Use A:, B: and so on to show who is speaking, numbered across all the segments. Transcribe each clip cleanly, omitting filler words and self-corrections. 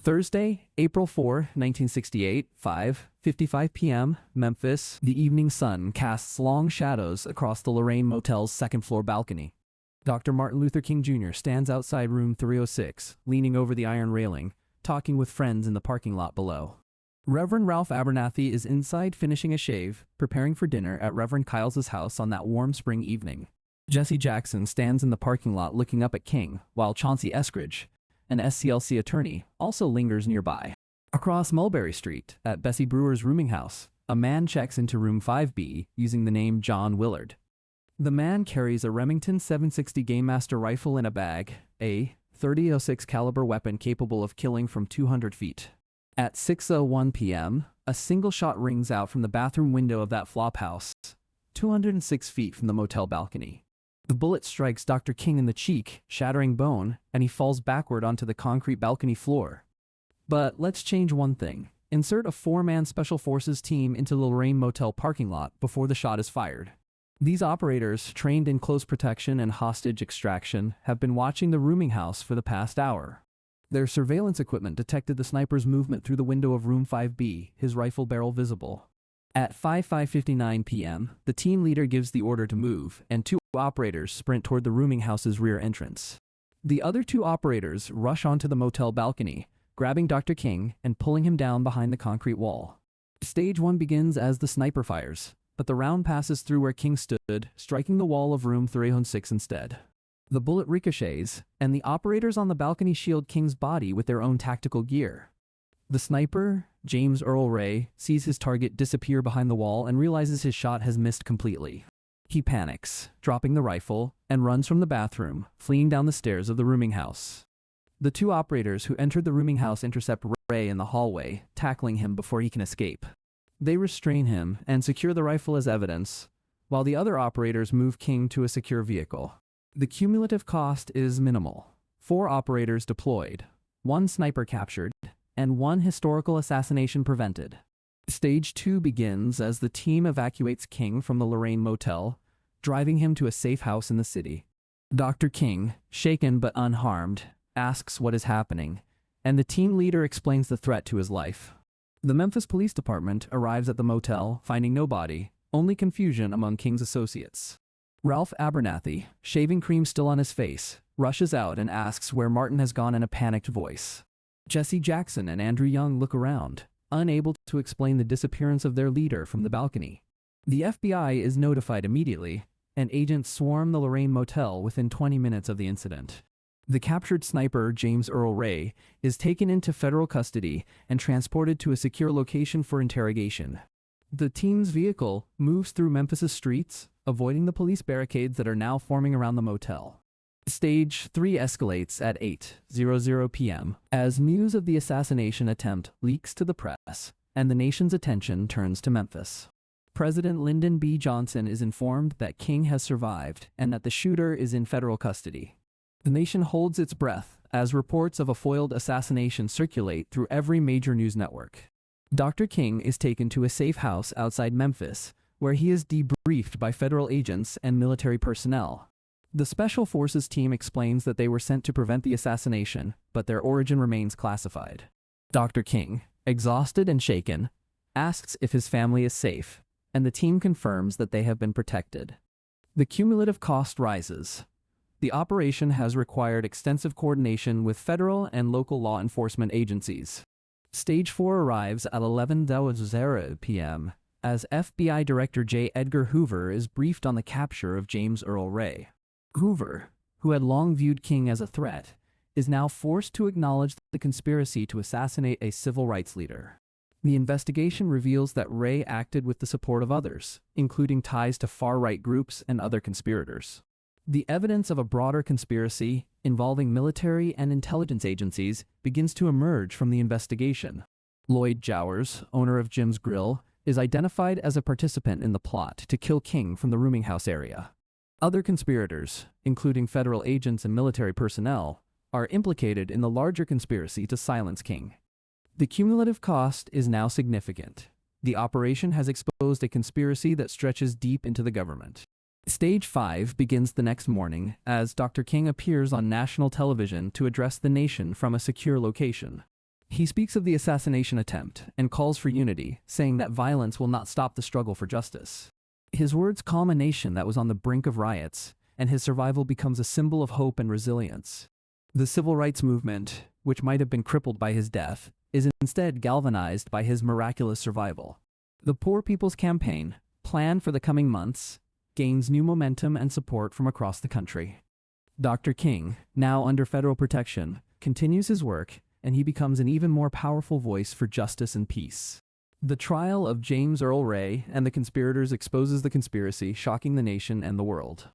A: Thursday, April 4, 1968, 5:55 p.m., Memphis. The evening sun casts long shadows across the Lorraine Motel's second-floor balcony. Dr. Martin Luther King Jr. stands outside room 306, leaning over the iron railing, talking with friends in the parking lot below. Reverend Ralph Abernathy is inside finishing a shave, preparing for dinner at Reverend Kyles's house on that warm spring evening. Jesse Jackson stands in the parking lot looking up at King, while Chauncey Eskridge, an SCLC attorney, also lingers nearby. Across Mulberry Street, at Bessie Brewer's rooming house, a man checks into room 5B using the name John Willard. The man carries a Remington 760 Game Master rifle in a bag, a .30-06 caliber weapon capable of killing from 200 feet. At 6:01 p.m., a single shot rings out from the bathroom window of that flophouse, 206 feet from the motel balcony. The bullet strikes Dr. King in the cheek, shattering bone, and he falls backward onto the concrete balcony floor. But let's change one thing. Insert a 4-man Special Forces team into the Lorraine Motel parking lot before the shot is fired. These operators, trained in close protection and hostage extraction, have been watching the rooming house for the past hour. Their surveillance equipment detected the sniper's movement through the window of room 5B, his rifle barrel visible. At 5:59 p.m., the team leader gives the order to move, and 2 operators sprint toward the rooming house's rear entrance. The other 2 operators rush onto the motel balcony, grabbing Dr. King and pulling him down behind the concrete wall. Stage 1 begins as the sniper fires, but the round passes through where King stood, striking the wall of room 306 instead. The bullet ricochets, and the operators on the balcony shield King's body with their own tactical gear. The sniper, James Earl Ray, sees his target disappear behind the wall and realizes his shot has missed completely. He panics, dropping the rifle, and runs from the bathroom, fleeing down the stairs of the rooming house. The 2 operators who entered the rooming house intercept Ray in the hallway, tackling him before he can escape. They restrain him and secure the rifle as evidence, while the other operators move King to a secure vehicle. The cumulative cost is minimal. 4 operators deployed, 1 sniper captured, and 1 historical assassination prevented. Stage 2 begins as the team evacuates King from the Lorraine Motel, driving him to a safe house in the city. Dr. King, shaken but unharmed, asks what is happening, and the team leader explains the threat to his life. The Memphis Police Department arrives at the motel, finding no body, only confusion among King's associates. Ralph Abernathy, shaving cream still on his face, rushes out and asks where Martin has gone in a panicked voice. Jesse Jackson and Andrew Young look around, unable to explain the disappearance of their leader from the balcony. The FBI is notified immediately, and agents swarm the Lorraine Motel within 20 minutes of the incident. The captured sniper, James Earl Ray, is taken into federal custody and transported to a secure location for interrogation. The team's vehicle moves through Memphis's streets, avoiding the police barricades that are now forming around the motel. Stage 3 escalates at 8:00 p.m. as news of the assassination attempt leaks to the press, and the nation's attention turns to Memphis. President Lyndon B. Johnson is informed that King has survived and that the shooter is in federal custody. The nation holds its breath as reports of a foiled assassination circulate through every major news network. Dr. King is taken to a safe house outside Memphis, where he is debriefed by federal agents and military personnel. The Special Forces team explains that they were sent to prevent the assassination, but their origin remains classified. Dr. King, exhausted and shaken, asks if his family is safe, and the team confirms that they have been protected. The cumulative cost rises. The operation has required extensive coordination with federal and local law enforcement agencies. Stage 4 arrives at 11:00 p.m. as FBI Director J. Edgar Hoover is briefed on the capture of James Earl Ray. Hoover, who had long viewed King as a threat, is now forced to acknowledge the conspiracy to assassinate a civil rights leader. The investigation reveals that Ray acted with the support of others, including ties to far-right groups and other conspirators. The evidence of a broader conspiracy involving military and intelligence agencies begins to emerge from the investigation. Lloyd Jowers, owner of Jim's Grill, is identified as a participant in the plot to kill King from the rooming house area. Other conspirators, including federal agents and military personnel, are implicated in the larger conspiracy to silence King. The cumulative cost is now significant. The operation has exposed a conspiracy that stretches deep into the government. Stage 5 begins the next morning as Dr. King appears on national television to address the nation from a secure location. He speaks of the assassination attempt and calls for unity, saying that violence will not stop the struggle for justice. His words calm a nation that was on the brink of riots, and his survival becomes a symbol of hope and resilience. The civil rights movement, which might have been crippled by his death, is instead galvanized by his miraculous survival. The Poor People's Campaign, planned for the coming months, gains new momentum and support from across the country. Dr. King, now under federal protection, continues his work, and he becomes an even more powerful voice for justice and peace. The trial of James Earl Ray and the conspirators exposes the conspiracy, shocking the nation and the world.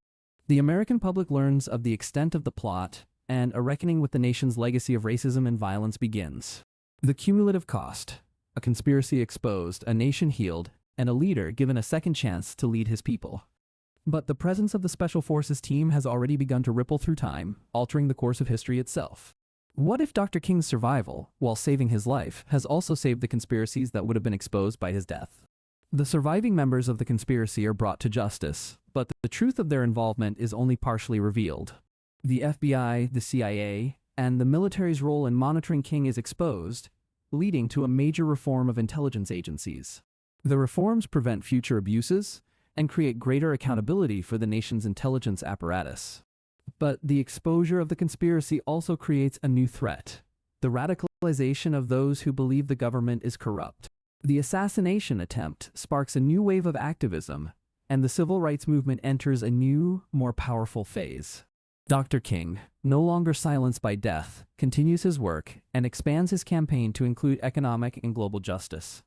A: The American public learns of the extent of the plot, and a reckoning with the nation's legacy of racism and violence begins. The cumulative cost: a conspiracy exposed, a nation healed, and a leader given a second chance to lead his people. But the presence of the Special Forces team has already begun to ripple through time, altering the course of history itself. What if Dr. King's survival, while saving his life, has also saved the conspiracies that would have been exposed by his death? The surviving members of the conspiracy are brought to justice, but the truth of their involvement is only partially revealed. The FBI, the CIA, and the military's role in monitoring King is exposed, leading to a major reform of intelligence agencies. The reforms prevent future abuses and create greater accountability for the nation's intelligence apparatus. But the exposure of the conspiracy also creates a new threat: the radicalization of those who believe the government is corrupt. The assassination attempt sparks a new wave of activism, and the civil rights movement enters a new, more powerful phase. Dr. King, no longer silenced by death, continues his work and expands his campaign to include economic and global justice.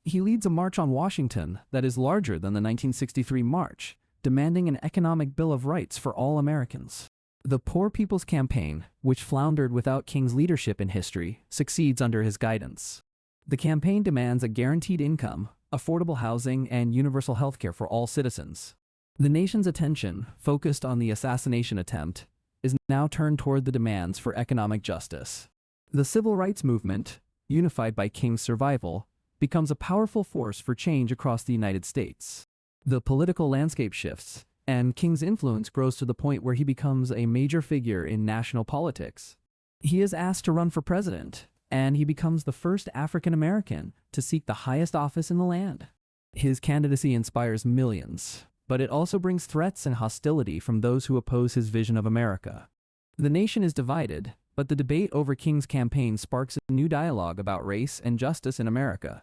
A: He leads a march on Washington that is larger than the 1963 march, demanding an economic bill of rights for all Americans. The Poor People's Campaign, which floundered without King's leadership in history, succeeds under his guidance. The campaign demands a guaranteed income, affordable housing, and universal health care for all citizens. The nation's attention, focused on the assassination attempt, is now turned toward the demands for economic justice. The civil rights movement, unified by King's survival, becomes a powerful force for change across the United States. The political landscape shifts, and King's influence grows to the point where he becomes a major figure in national politics. He is asked to run for president, and he becomes the first African American to seek the highest office in the land. His candidacy inspires millions, but it also brings threats and hostility from those who oppose his vision of America. The nation is divided, but the debate over King's campaign sparks a new dialogue about race and justice in America.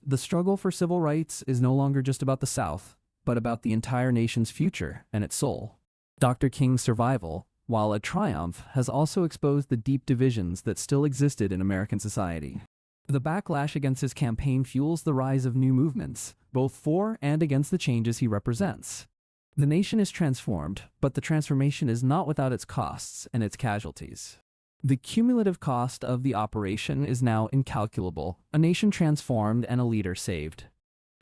A: The struggle for civil rights is no longer just about the South, but about the entire nation's future and its soul. Dr. King's survival, while a triumph, has also exposed the deep divisions that still existed in American society. The backlash against his campaign fuels the rise of new movements, both for and against the changes he represents. The nation is transformed, but the transformation is not without its costs and its casualties. The cumulative cost of the operation is now incalculable: a nation transformed and a leader saved.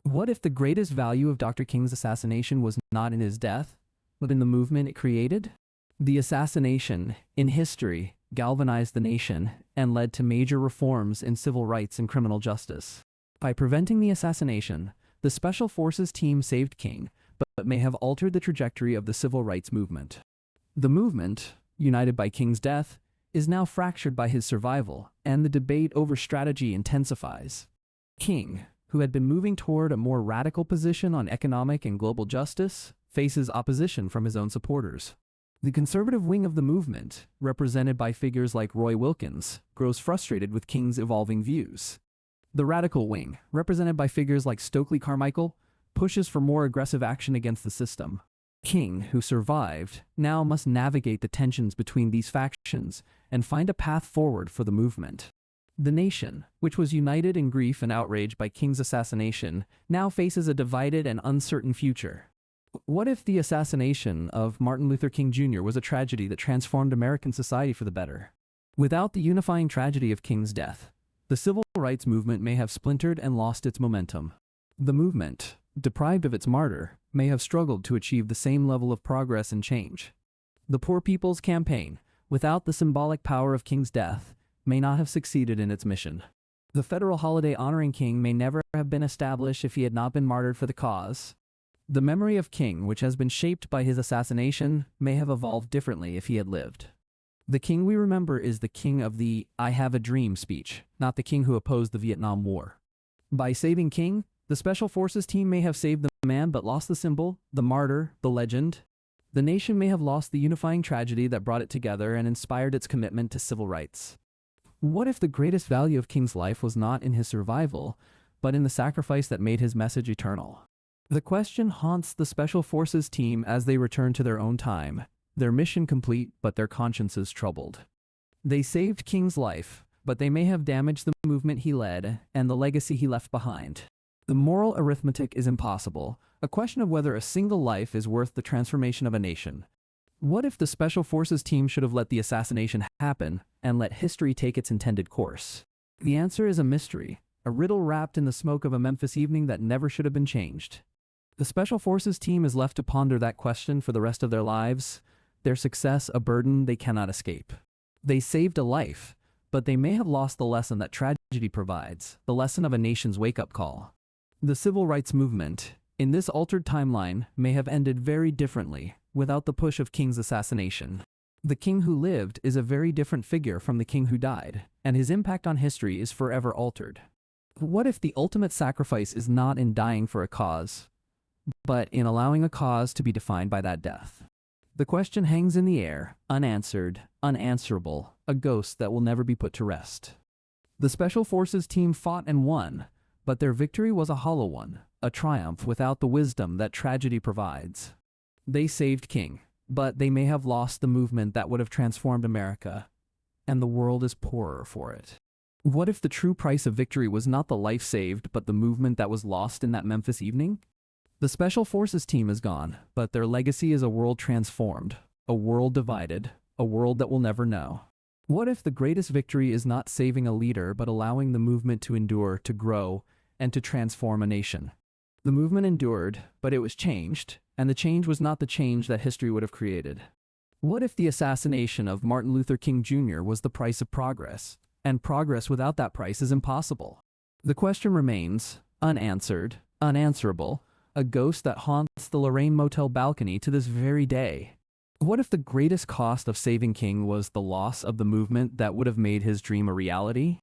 A: What if the greatest value of Dr. King's assassination was not in his death, but in the movement it created? The assassination, in history, galvanized the nation and led to major reforms in civil rights and criminal justice. By preventing the assassination, the Special Forces team saved King, but may have altered the trajectory of the civil rights movement. The movement, united by King's death, is now fractured by his survival, and the debate over strategy intensifies. King, who had been moving toward a more radical position on economic and global justice, faces opposition from his own supporters. The conservative wing of the movement, represented by figures like Roy Wilkins, grows frustrated with King's evolving views. The radical wing, represented by figures like Stokely Carmichael, pushes for more aggressive action against the system. King, who survived, now must navigate the tensions between these factions and find a path forward for the movement. The nation, which was united in grief and outrage by King's assassination, now faces a divided and uncertain future. What if the assassination of Martin Luther King Jr. was a tragedy that transformed American society for the better? Without the unifying tragedy of King's death, the civil rights movement may have splintered and lost its momentum. The movement, deprived of its martyr, may have struggled to achieve the same level of progress and change. The Poor People's Campaign, without the symbolic power of King's death, may not have succeeded in its mission. The federal holiday honoring King may never have been established if he had not been martyred for the cause. The memory of King, which has been shaped by his assassination, may have evolved differently if he had lived. The king we remember is the king of the "I have a dream" speech, not the king who opposed the Vietnam War. By saving King, the Special Forces team may have saved the man but lost the symbol, the martyr, the legend. The nation may have lost the unifying tragedy that brought it together and inspired its commitment to civil rights. What if the greatest value of King's life was not in his survival, but in the sacrifice that made his message eternal? The question haunts the Special Forces team as they return to their own time, their mission complete but their consciences troubled. They saved King's life, but they may have damaged the movement he led and the legacy he left behind. The moral arithmetic is impossible, a question of whether a single life is worth the transformation of a nation. What if the Special Forces team should have let the assassination happen and let history take its intended course? The answer is a mystery, a riddle wrapped in the smoke of a Memphis evening that never should have been changed. The Special Forces team is left to ponder that question for the rest of their lives, their success a burden they cannot escape. They saved a life, but they may have lost the lesson that tragedy provides, the lesson of a nation's wake-up call. The civil rights movement, in this altered timeline, may have ended very differently, without the push of King's assassination. The king who lived is a very different figure from the king who died, and his impact on history is forever altered. What if the ultimate sacrifice is not in dying for a cause, but in allowing a cause to be defined by that death? The question hangs in the air, unanswered, unanswerable, a ghost that will never be put to rest. The Special Forces team fought and won, but their victory was a hollow one, a triumph without the wisdom that tragedy provides. They saved King, but they may have lost the movement that would have transformed America, and the world is poorer for it. What if the true price of victory was not the life saved, but the movement that was lost in that Memphis evening? The Special Forces team is gone, but their legacy is a world transformed, a world divided, a world that will never know. What if the greatest victory is not saving a leader, but allowing the movement to endure, to grow, and to transform a nation? The movement endured, but it was changed, and the change was not the change that history would have created. What if the assassination of Martin Luther King Jr. was the price of progress, and progress without that price is impossible? The question remains, unanswered, unanswerable, a ghost that haunts the Lorraine Motel balcony to this very day. What if the greatest cost of saving King was the loss of the movement that would have made his dream a reality?